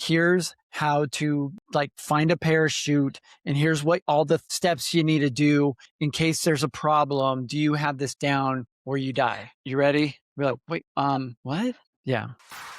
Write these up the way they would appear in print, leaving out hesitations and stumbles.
here's how to like find a parachute, and here's what all the steps you need to do in case there's a problem. Do you have this down or you die? You ready? We're like, wait, what? Yeah.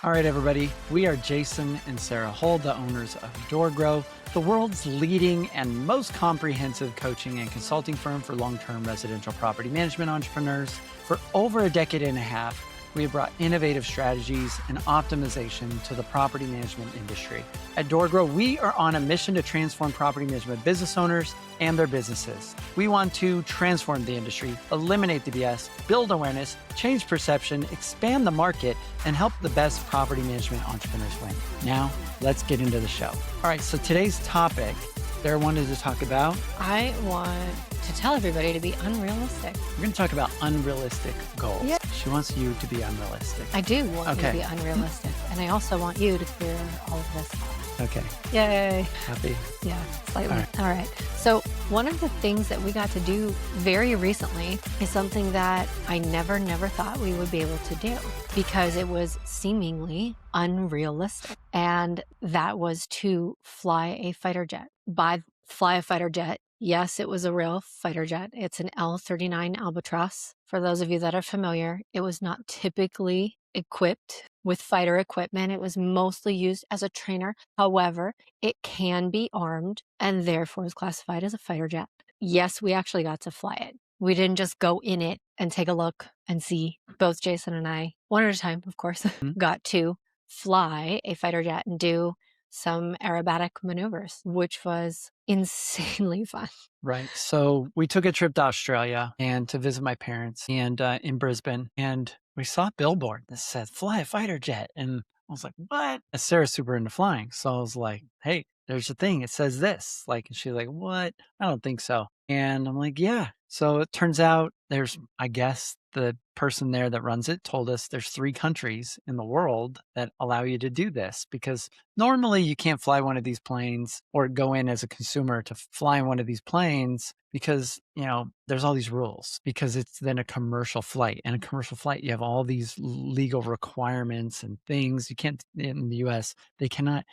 All right, everybody. We are Jason and Sarah Hull, the owners of DoorGrow, the world's leading and most comprehensive coaching and consulting firm for long-term residential property management entrepreneurs. For over a decade and a half, we have brought innovative strategies and optimization to the property management industry. At DoorGrow, we are on a mission to transform property management business owners and their businesses. We want to transform the industry, eliminate the BS, build awareness, change perception, expand the market, and help the best property management entrepreneurs win. Now, let's get into the show. All right, so today's topic, Sarah wanted to talk about? I want to tell everybody to be unrealistic. We're going to talk about unrealistic goals. Yeah. She wants you to be unrealistic. I do want you to be unrealistic. And I also want you to clear all of this off. Okay. Yay. Happy? Yeah, slightly. All right. So one of the things that we got to do very recently is something that I never thought we would be able to do because it was seemingly unrealistic. And that was to fly a fighter jet. By fly a fighter jet, yes, it was a real fighter jet. It's an L-39 Albatross. For those of you that are familiar, it was not typically equipped with fighter equipment. It was mostly used as a trainer. However, it can be armed and therefore is classified as a fighter jet. Yes, we actually got to fly it. We didn't just go in it and take a look and see. Both Jason and I, one at a time, of course, got to fly a fighter jet and do some aerobatic maneuvers, which was insanely fun. Right. So we took a trip to Australia and to visit my parents and in Brisbane, and we saw a billboard that said fly a fighter jet. And I was like, what? And Sarah's super into flying. So I was like, hey, there's a thing. It says this. Like, and she's like, what? I don't think so. And I'm like, yeah. So it turns out there's, I guess, the person there that runs it told us there's 3 countries in the world that allow you to do this, because normally you can't fly one of these planes or go in as a consumer to fly one of these planes because, you know, there's all these rules because it's then a commercial flight, and a commercial flight, you have all these legal requirements and things. You can't, in the US, you cannot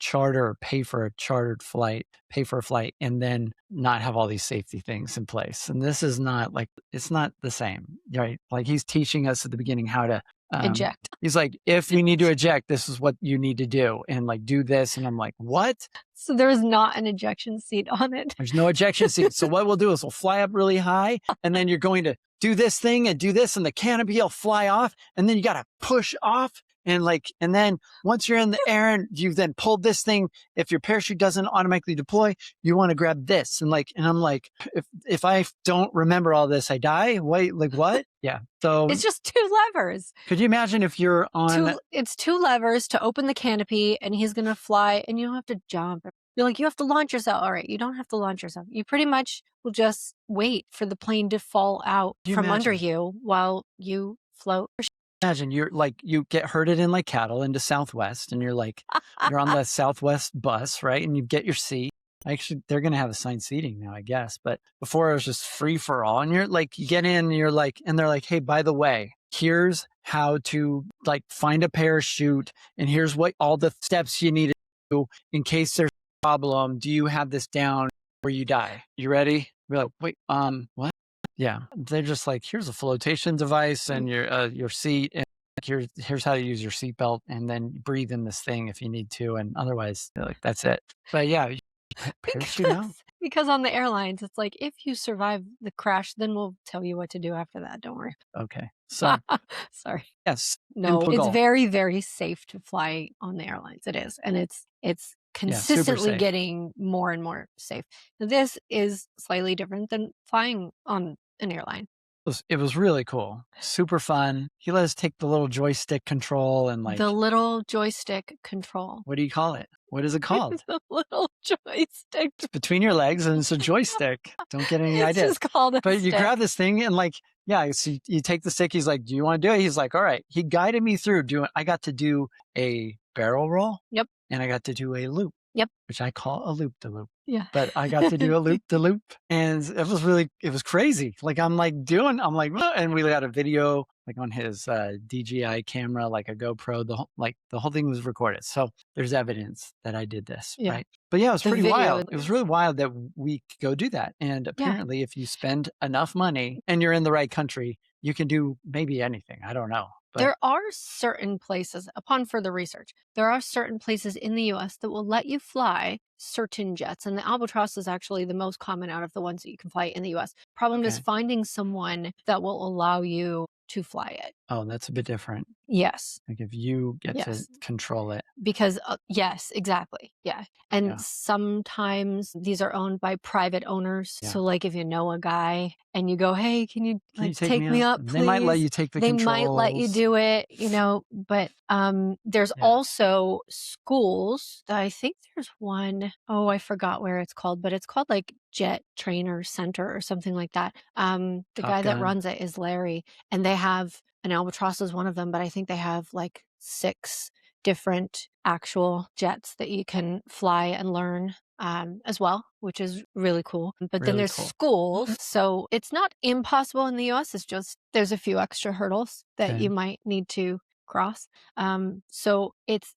charter or pay for a chartered flight, pay for a flight and then not have all these safety things in place. And this is not like, it's not the same, right? Like he's teaching us at the beginning how to eject. He's like, if you need to eject, this is what you need to do, and like do this. And I'm like, what? So there was not an ejection seat on it. There's no ejection seat. So what we'll do is we'll fly up really high, and then you're going to do this thing and do this, and the canopy will fly off, and then you got to push off. And then once you're in the air and you've then pulled this thing, if your parachute doesn't automatically deploy, you want to grab this. And I'm like, if I don't remember all this, I die. Wait, like what? Yeah. So it's just 2 levers. Could you imagine if you're on? It's 2 levers to open the canopy, and he's going to fly, and you don't have to jump. You're like, you have to launch yourself. All right. You don't have to launch yourself. You pretty much will just wait for the plane to fall out from under you while you float. Imagine you get herded in like cattle into Southwest, and you're on the Southwest bus, right? And you get your seat. Actually, they're going to have assigned seating now, I guess. But before it was just free for all. And you're like, you get in and you're like, and they're like, hey, by the way, here's how to like find a parachute, and here's what all the steps you need to do in case there's a problem. Do you have this down or you die? You ready? We're like, wait, what? Yeah, they're just like, here's a flotation device and your seat, and here's how to use your seatbelt, and then breathe in this thing if you need to, and otherwise, like that's it. But yeah, because on the airlines, it's like if you survive the crash, then we'll tell you what to do after that. Don't worry. Okay, so sorry. Yes, no, it's very, very safe to fly on the airlines. It is, and it's consistently getting more and more safe. This is slightly different than flying on an airline. It was really cool. Super fun. He let us take the little joystick control and like... The little joystick control. What do you call it? What is it called? The little joystick. It's between your legs and it's a joystick. Don't get any ideas. It's just called a But stick. You grab this thing and like, yeah, so you take the stick. He's like, do you want to do it? He's like, all right. He guided me through doing... I got to do a barrel roll. Yep. And I got to do a loop. Yep. Which I call a loop-de-loop. Yeah. But I got to do a loop-de-loop. And it was crazy. Like, I'm like, and we got a video like on his DJI camera, like a GoPro. The whole thing was recorded. So there's evidence that I did this, Yeah. right? But yeah, it was The pretty video. wild. It was really wild that we could go do that. And Yeah. apparently, if you spend enough money and you're in the right country, you can do maybe anything. I don't know, but There are certain places, upon further research, there are certain places in the US that will let you fly certain jets. And the Albatross is actually the most common out of the ones that you can fly in the US. Problem is okay. finding someone that will allow you to fly it. Oh, that's a bit different. Yes. Like if you get to Yes. control it. Because yes, exactly. Yeah. And Yeah. sometimes these are owned by private owners. Yeah. So like if you know a guy and you go, "Hey, can you Can like you take take me me out? up, They might let please?" you take the They might let you controls. do it, but there's Yeah. also schools. I think there's one, oh, I forgot where it's called, but it's called like Jet Trainer Center or something like that. The Top guy that Gun. runs it is Larry, and they have an Albatross is one of them, but I think they have like 6 different actual jets that you can fly and learn as well, which is really cool. But then Really there's cool. schools, so it's not impossible in the US. It's just there's a few extra hurdles that Okay. you might need to cross. So it's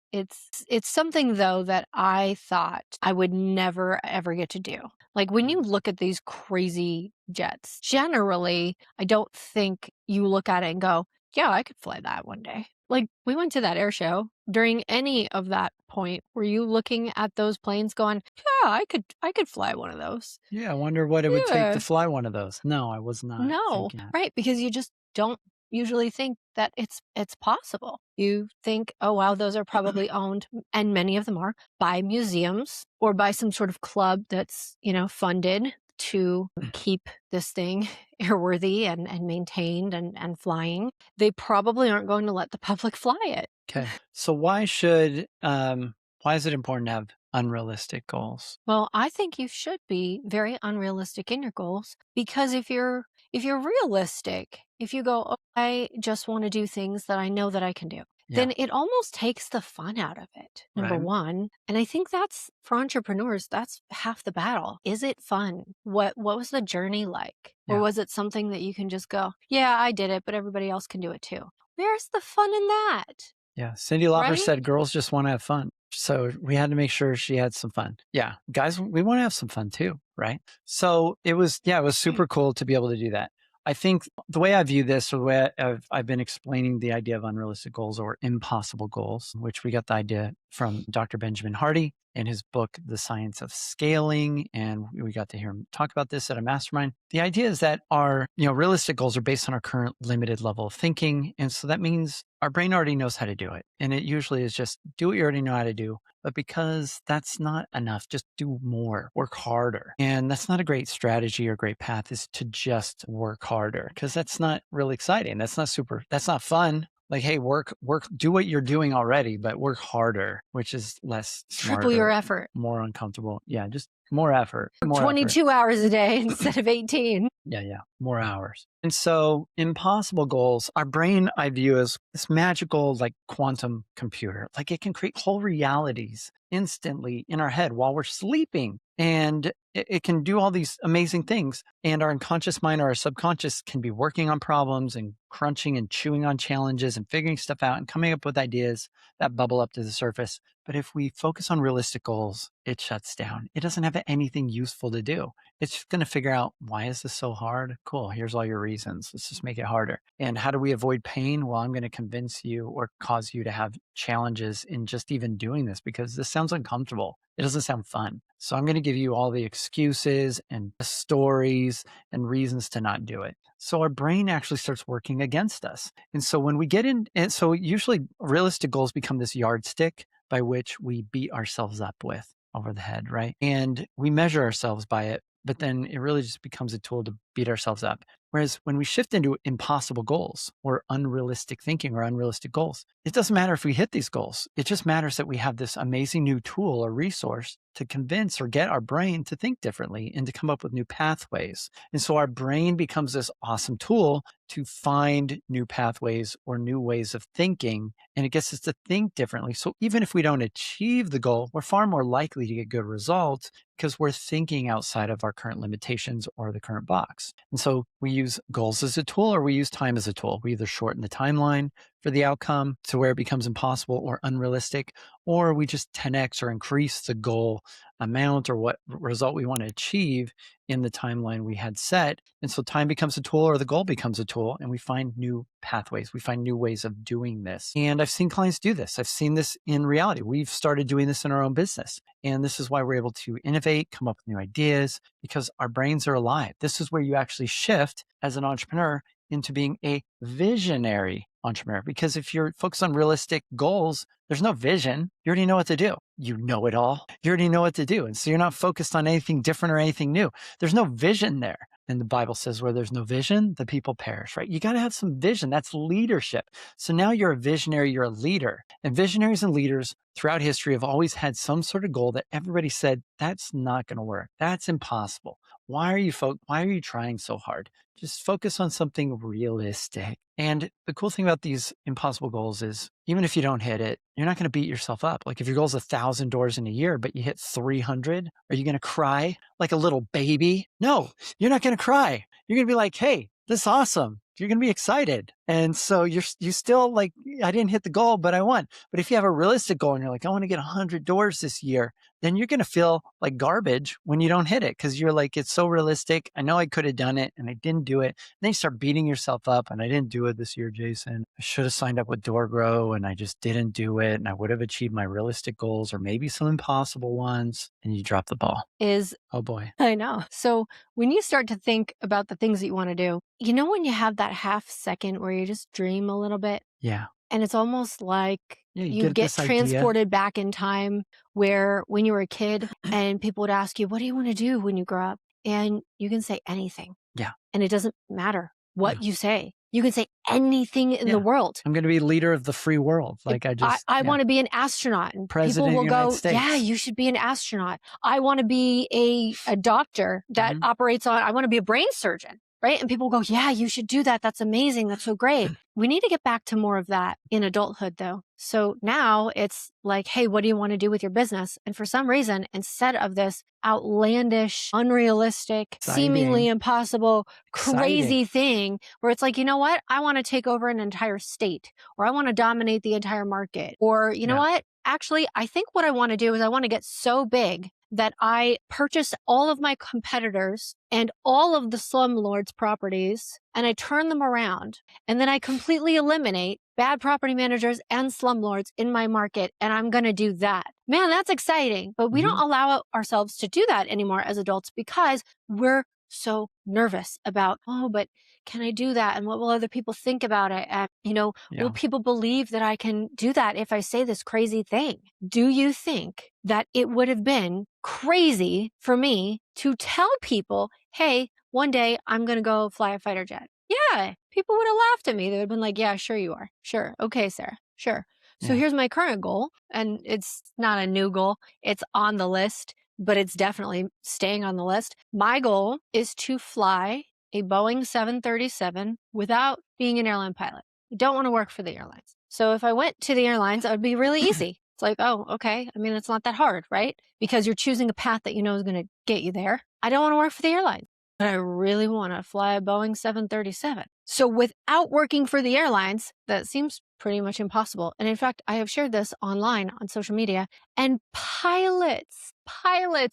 something though that I thought I would never ever get to do. Like when you look at these crazy jets, generally, I don't think you look at it and go, yeah, I could fly that one day. Like we went to that air show. During any of that point, were you looking at those planes going, yeah, I could fly one of those? Yeah, I wonder what it would take to Yeah. fly one of those. No, I was not No. thinking that. Right, because you just don't usually think that it's possible. You think, oh wow, those are probably owned, and many of them are, by museums or by some sort of club that's, funded to keep this thing airworthy and maintained and flying. They probably aren't going to let the public fly it. Okay. So why is it important to have unrealistic goals? Well, I think you should be very unrealistic in your goals because if you're realistic, if you go, "Oh, I just want to do things that I know that I can do," Yeah. then it almost takes the fun out of it. Number Right. one, and I think that's for entrepreneurs, that's half the battle. Is it fun? What was the journey like? Or Yeah. was it something that you can just go, "Yeah, I did it, but everybody else can do it too." Where's the fun in that? Yeah. Cyndi Lauper Right? said girls just want to have fun. So we had to make sure she had some fun. Yeah. Guys, we want to have some fun too, right? So it was super cool to be able to do that. I think the way I view this, or the way I've been explaining the idea of unrealistic goals or impossible goals, which we got the idea from Dr. Benjamin Hardy in his book, The Science of Scaling. And we got to hear him talk about this at a mastermind. The idea is that our, realistic goals are based on our current limited level of thinking. And so that means our brain already knows how to do it. And it usually is just do what you already know how to do. But because that's not enough, just do more, work harder. And that's not a great strategy or great path, is to just work harder, because that's not really exciting. That's not fun. Like, hey, work, do what you're doing already, but work harder, which is less Triple your smarter, effort. more uncomfortable. Yeah, just more effort, Work more effort. 22 hours a day instead of 18. Yeah, more hours. And so impossible goals, our brain I view as this magical, like quantum computer. Like it can create whole realities instantly in our head while we're sleeping. And it can do all these amazing things. And our unconscious mind or our subconscious can be working on problems and crunching and chewing on challenges and figuring stuff out and coming up with ideas that bubble up to the surface. But if we focus on realistic goals, it shuts down. It doesn't have anything useful to do. It's just going to figure out, why is this so hard? Cool. Here's all your reasons. Let's just make it harder. And how do we avoid pain? Well, I'm going to convince you or cause you to have challenges in just even doing this, because this sounds uncomfortable. It doesn't sound fun. So I'm going to give you all the excuses and stories and reasons to not do it. So our brain actually starts working against us. And so when we get in, and so usually realistic goals become this yardstick by which we beat ourselves up with over the head, right? And we measure ourselves by it, but then it really just becomes a tool to beat ourselves up. Whereas when we shift into impossible goals or unrealistic thinking or unrealistic goals, it doesn't matter if we hit these goals. It just matters that we have this amazing new tool or resource to convince or get our brain to think differently and to come up with new pathways. And so our brain becomes this awesome tool to find new pathways or new ways of thinking, and it gets us to think differently. So even if we don't achieve the goal, we're far more likely to get good results because we're thinking outside of our current limitations or the current box. goals. And so we use goals as a tool or we use time as a tool. We either shorten the timeline for the outcome to where it becomes impossible or unrealistic, or we just 10x or increase the goal amount or what result we want to achieve in the timeline we had set. And so time becomes a tool or the goal becomes a tool, and we find new pathways. We find new ways of doing this. And I've seen clients do this. I've seen this in reality. We've started doing this in our own business. And this is why we're able to innovate, come up with new ideas, because our brains are alive. This is where you actually shift as an entrepreneur into being a visionary entrepreneur. Because if you're focused on realistic goals, there's no vision. You already know what to do. You know it all. You already know what to do. And so you're not focused on anything different or anything new. There's no vision there. And the Bible says where there's no vision, the people perish, right? You got to have some vision. That's leadership. So now you're a visionary, you're a leader. And visionaries and leaders throughout history have always had some sort of goal that everybody said, that's not going to work. That's impossible. Why are you trying so hard? Just focus on something realistic. And the cool thing about these impossible goals is even if you don't hit it, you're not going to beat yourself up. Like if your goal is 1,000 doors in a year, but you hit 300, are you going to cry like a little baby? No, you're not going to cry. You're going to be like, hey, this is awesome. You're going to be excited. And so you still like, I didn't hit the goal, but I won. But if you have a realistic goal and you're like, I want to get 100 doors this year, then you're going to feel like garbage when you don't hit it because you're like, it's so realistic. I know I could have done it and I didn't do it. And then you start beating yourself up and I didn't do it this year, Jason. I should have signed up with DoorGrow and I just didn't do it. And I would have achieved my realistic goals or maybe some impossible ones. And you drop the ball. Oh boy. I know. So when you start to think about the things that you want to do, you know, when you have that half second where you just dream a little bit? Yeah. And it's almost like you get transported back in time where when you were a kid and people would ask you, what do you want to do when you grow up? And you can say anything. Yeah. And it doesn't matter what you say. You can say anything in the world. I'm going to be leader of the free world. Like I want to be an astronaut. And President people will of the United go, States. yeah, you should be an astronaut. I want to be a doctor that operates on, I want to be a brain surgeon. Right? And people go, yeah, you should do that. That's amazing. That's so great. We need to get back to more of that in adulthood though. So now it's like, hey, what do you want to do with your business? And for some reason, instead of this outlandish, unrealistic, seemingly impossible, crazy thing where it's like, you know what? I want to take over an entire state, or I want to dominate the entire market, or you know what? Actually, I think what I want to do is I want to get so big that I purchase all of my competitors and all of the slumlords' properties and I turn them around. And then I completely eliminate bad property managers and slumlords in my market. And I'm going to do that. Man, that's exciting. But we don't allow ourselves to do that anymore as adults because we're so nervous about, oh, but can I do that? And what will other people think about it? And, you know, will people believe that I can do that if I say this crazy thing? Do you think that it would have been crazy for me to tell people, hey, one day I'm going to go fly a fighter jet? Yeah, people would have laughed at me. They would have been like, yeah, sure you are. Sure. Okay, Sarah. Sure. So here's my current goal. And it's not a new goal. It's on the list, but it's definitely staying on the list. My goal is to fly a Boeing 737 without being an airline pilot. I don't want to work for the airlines. So if I went to the airlines, it would be really easy. It's like, oh, okay. I mean, it's not that hard, right? Because you're choosing a path that you know is going to get you there. I don't want to work for the airlines, but I really want to fly a Boeing 737. So without working for the airlines, that seems pretty much impossible. And in fact, I have shared this online on social media, and pilots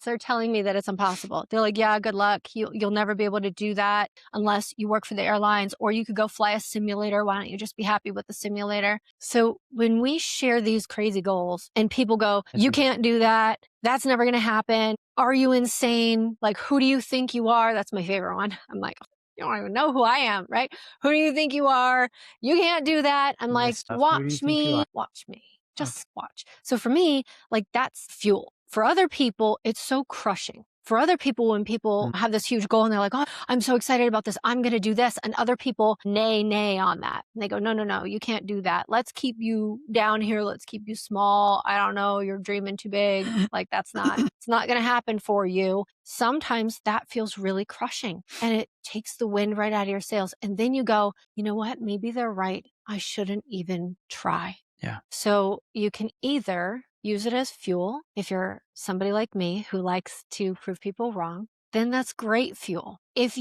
are telling me that it's impossible. They're like, yeah, good luck. You'll never be able to do that unless you work for the airlines, or you could go fly a simulator. Why don't you just be happy with the simulator? So when we share these crazy goals and people go, you can't do that. That's never going to happen. Are you insane? Like, who do you think you are? That's my favorite one. I'm like, you don't even know who I am, right? Who do you think you are? You can't do that. I'm like, watch me. Just watch. So for me, like that's fuel. For other people, it's so crushing. For other people, when people have this huge goal and they're like, oh, I'm so excited about this. I'm going to do this. And other people nay on that. And they go, no, you can't do that. Let's keep you down here. Let's keep you small. I don't know. You're dreaming too big. Like it's not going to happen for you. Sometimes that feels really crushing and it takes the wind right out of your sails. And then you go, you know what? Maybe they're right. I shouldn't even try. Yeah. So you can either use it as fuel if you're somebody like me who likes to prove people wrong. then that's great fuel. If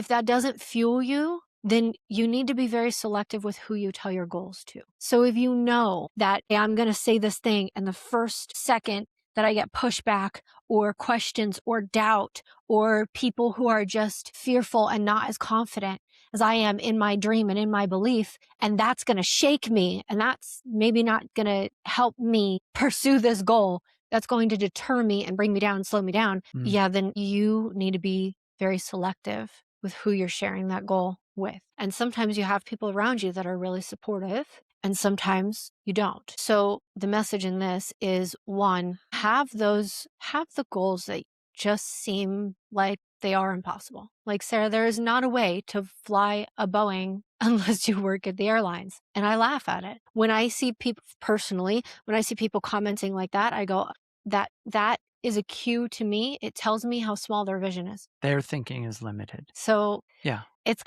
that doesn't fuel you, then you need to be very selective with who you tell your goals to. So if you know that, hey, I'm going to say this thing, and the first second that I get pushback or questions or doubt or people who are just fearful and not as confident as I am in my dream and in my belief, and that's going to shake me, and that's maybe not going to help me pursue this goal, that's going to deter me and bring me down, slow me down, Mm. yeah, then you need to be very selective with who you're sharing that goal with. And sometimes you have people around you that are really supportive, and sometimes you don't. So the message in this is, one, have the goals that just seem like they are impossible. Like, Sarah, there is not a way to fly a Boeing unless you work at the airlines. And I laugh at it. When I see people personally, when I see people commenting like that, I go, that is a cue to me. It tells me how small their vision is. Their thinking is limited. So Yeah. it's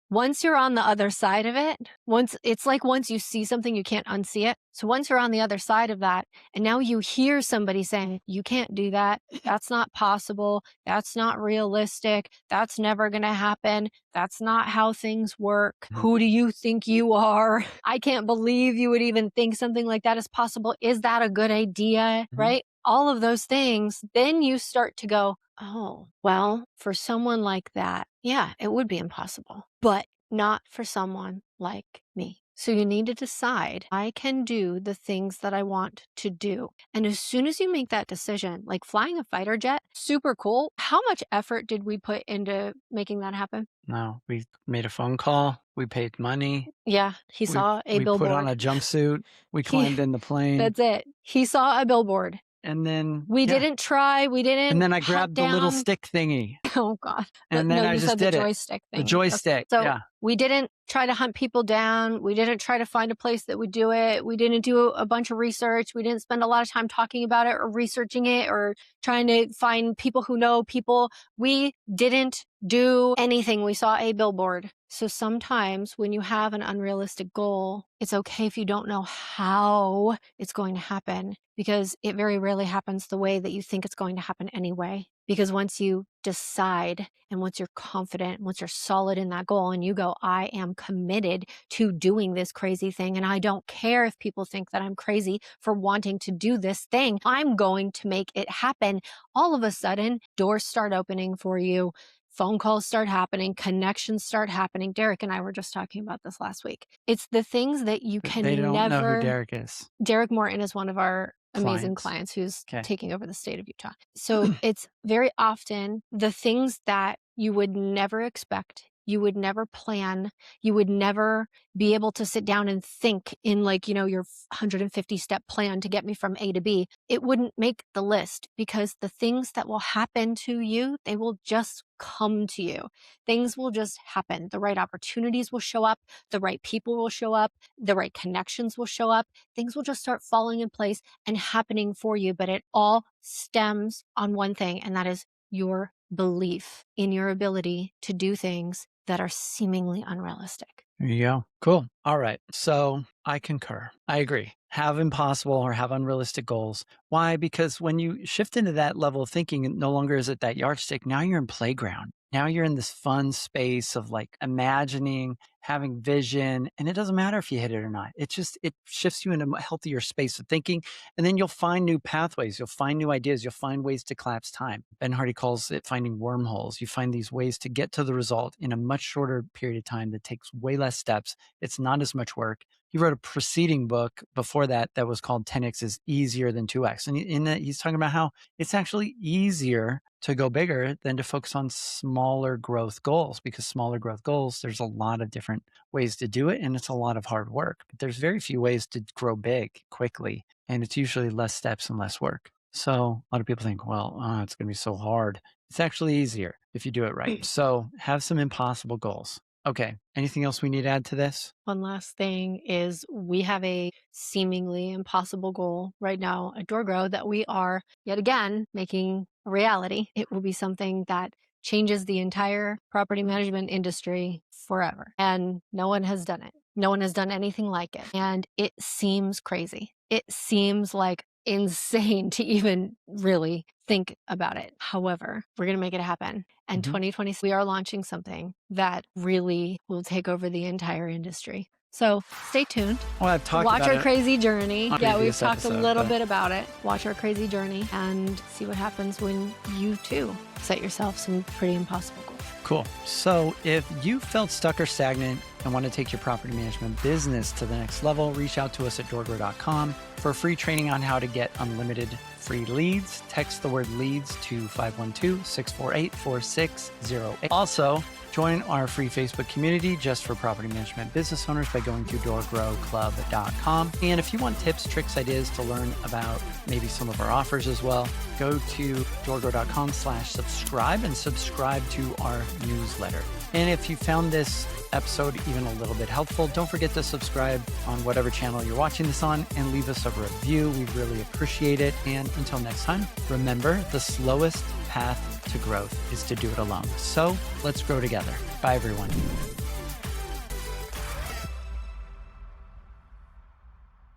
once you're on the other side of it, once you see something, you can't unsee it. So once you're on the other side of that, and now you hear somebody saying, you can't do that. That's not possible. That's not realistic. That's never going to happen. That's not how things work. Mhm. Who do you think you are? I can't believe you would even think something like that is possible. Is that a good idea? Mhm. Right? All of those things. Then you start to go, oh, well, for someone like that, yeah, it would be impossible, but not for someone like me. So you need to decide, I can do the things that I want to do. And as soon as you make that decision, like flying a fighter jet, super cool. How much effort did we put into making that happen? No, we made a phone call. We paid money. Yeah, he We saw a we put on billboard. a jumpsuit. We He, climbed in the plane, that's it. He saw a billboard. and then We didn't try. We and didn't then I hunt grabbed the little down. stick thingy, Oh God. and No, then I you just said the did it. joystick The thingy. Okay. joystick. So Yeah. we didn't try to hunt people down. We didn't try to find a place that would do it. We didn't do a bunch of research. We didn't spend a lot of time talking about it or researching it or trying to find people who know people. We didn't do anything. We saw a billboard. So sometimes when you have an unrealistic goal, it's okay if you don't know how it's going to happen, because it very rarely happens the way that you think it's going to happen anyway. Because once you decide and once you're confident, once you're solid in that goal and you go, I am committed to doing this crazy thing, and I don't care if people think that I'm crazy for wanting to do this thing, I'm going to make it happen. All of a sudden, doors start opening for you. Phone calls start happening, connections start happening. Derek and I were just talking about this last week. It's the things that you They can don't know who never. Derek is. Derek Morton is one of our amazing Clients. clients who's Okay. taking over the state of Utah. So it's very often the things that you would never expect, you would never plan, you would never be able to sit down and think in, like, your 150-step plan to get me from A to B. It wouldn't make the list, because the things that will happen to you, they will just come to you. Things will just happen. The right opportunities will show up. The right people will show up. The right connections will show up. Things will just start falling in place and happening for you. But it all stems on one thing, and that is your belief in your ability to do things that are seemingly unrealistic. There you go. Cool. All right. So I concur. I agree. Have impossible or have unrealistic goals. Why? Because when you shift into that level of thinking, no longer is it that yardstick. Now you're in playground. Now you're in this fun space of like imagining, having vision, and it doesn't matter if you hit it or not. It shifts you into a healthier space of thinking, and then you'll find new pathways. You'll find new ideas. You'll find ways to collapse time. Ben Hardy calls it finding wormholes. You find these ways to get to the result in a much shorter period of time that takes way less steps. It's not as much work. He wrote a preceding book before that was called 10x is easier than 2x. And in that, he's talking about how it's actually easier to go bigger than to focus on smaller growth goals, because smaller growth goals, there's a lot of different ways to do it, and it's a lot of hard work. But there's very few ways to grow big quickly, and it's usually less steps and less work. So a lot of people think, well, it's going to be so hard. It's actually easier if you do it right. So have some impossible goals. Okay. Anything else we need to add to this? One last thing is, we have a seemingly impossible goal right now at DoorGrow that we are yet again making a reality. It will be something that changes the entire property management industry forever. And no one has done it. No one has done anything like it. And it seems crazy. It seems like insane to even really think about it. However, we're going to make it happen. And Mhm. 2020, we are launching something that really will take over the entire industry. So stay tuned. Well, I've talked Watch about our it crazy journey. on a Yeah, we've previous talked a episode, little but bit about it. Watch our crazy journey and see what happens when you too set yourself some pretty impossible goals. cool. So if you felt stuck or stagnant and want to take your property management business to the next level, reach out to us at DoorGrow.com for free training on how to get unlimited free leads. Text the word leads to 512-648-4608. Also, join our free Facebook community just for property management business owners by going to doorgrowclub.com. And if you want tips, tricks, ideas to learn about maybe some of our offers as well, go to doorgrow.com/subscribe and subscribe to our newsletter. And if you found this episode even a little bit helpful, don't forget to subscribe on whatever channel you're watching this on and leave us a review. We really appreciate it. And until next time, remember, the slowest path to growth is to do it alone. So let's grow together. Bye, everyone.